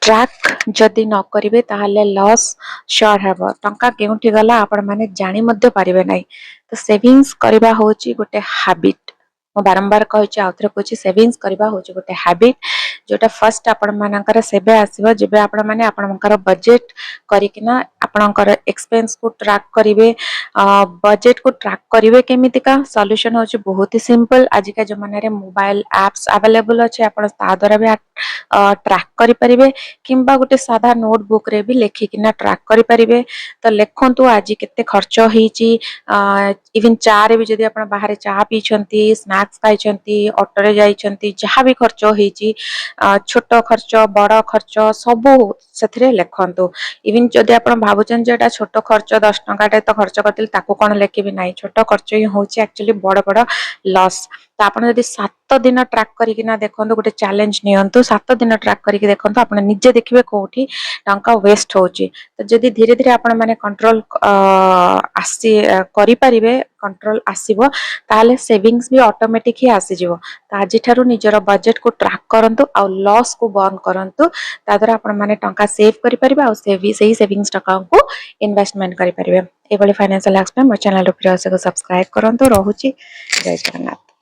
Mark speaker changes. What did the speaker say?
Speaker 1: Track जदि न करिवे ताहले लॉस श्योर हेबो टंका केउठी गला आपण माने जानि मध्य पारिबे नै तो सेविंग्स करबा होची गोटे हैबिट मो बारंबार कहछि आउथरे कहछि सेविंग्स करबा होची गोटे हैबिट जोटा फर्स्ट आपण मानकर सेबे आसीबो जेबे आपण माने आपणकर बजेट करिकिना आपणकर एक्सपेंस को ट्रैक करिवे बजेट को ट्रैक करिवे केमिति का सॉल्यूशन होची बहुत ही सिंपल आज का जमाने रे मोबाइल एप्स अवेलेबल अछि आपण ता द्वारा भी ट्रैक करि परिबे किंबा गोटे साधा नोटबुक रे भी लेखिकिना ट्रैक करि परिबे तो लेखंतु आज केते खर्च होईची इवन चा रे भी जदि आपण बाहर चा पीछंती स्नैक्स खाइछंती ऑटो रे जाइछंती जहां भी खर्च होईची छोट खर्च बड़ खर्च सबु सेथरे लेखंतु इवन जदि आपण भाबुचन जे एटा छोट खर्च 10 टंकाटे तो खर्च करतिल ताको कोन लेखिबि नाही छोट खर्च ही होची एक्चुअली बड़ बड़ लॉस तो आपण यदि 7 दिन ट्रैक करिकिना देखंतु गोटे चैलेंज नियंतु 7 दिन ट्रैक करिकि देखंतु आपण निजे देखिबे कोठी टंका वेस्ट होची तो जदि धीरे धीरे आपण माने कंट्रोल आसी करि परिबे कंट्रोल आसीबो ताले सेविंग्स भी ऑटोमेटिक ही आसी जिवो तो आज ठारू निजर बजेट को ट्रैक करंतु आ लॉस को बंद करंतु तादरा आपण माने टंका सेव करि परिबे आ सही सेविंग्स टंका को इन्वेस्टमेंट करि परिबे एबोली फाइनेंशियल एक्सपर्ट मो चैनल रो प्रिय सब्सक्राइब करंतु रहूची जय जगन्नाथ।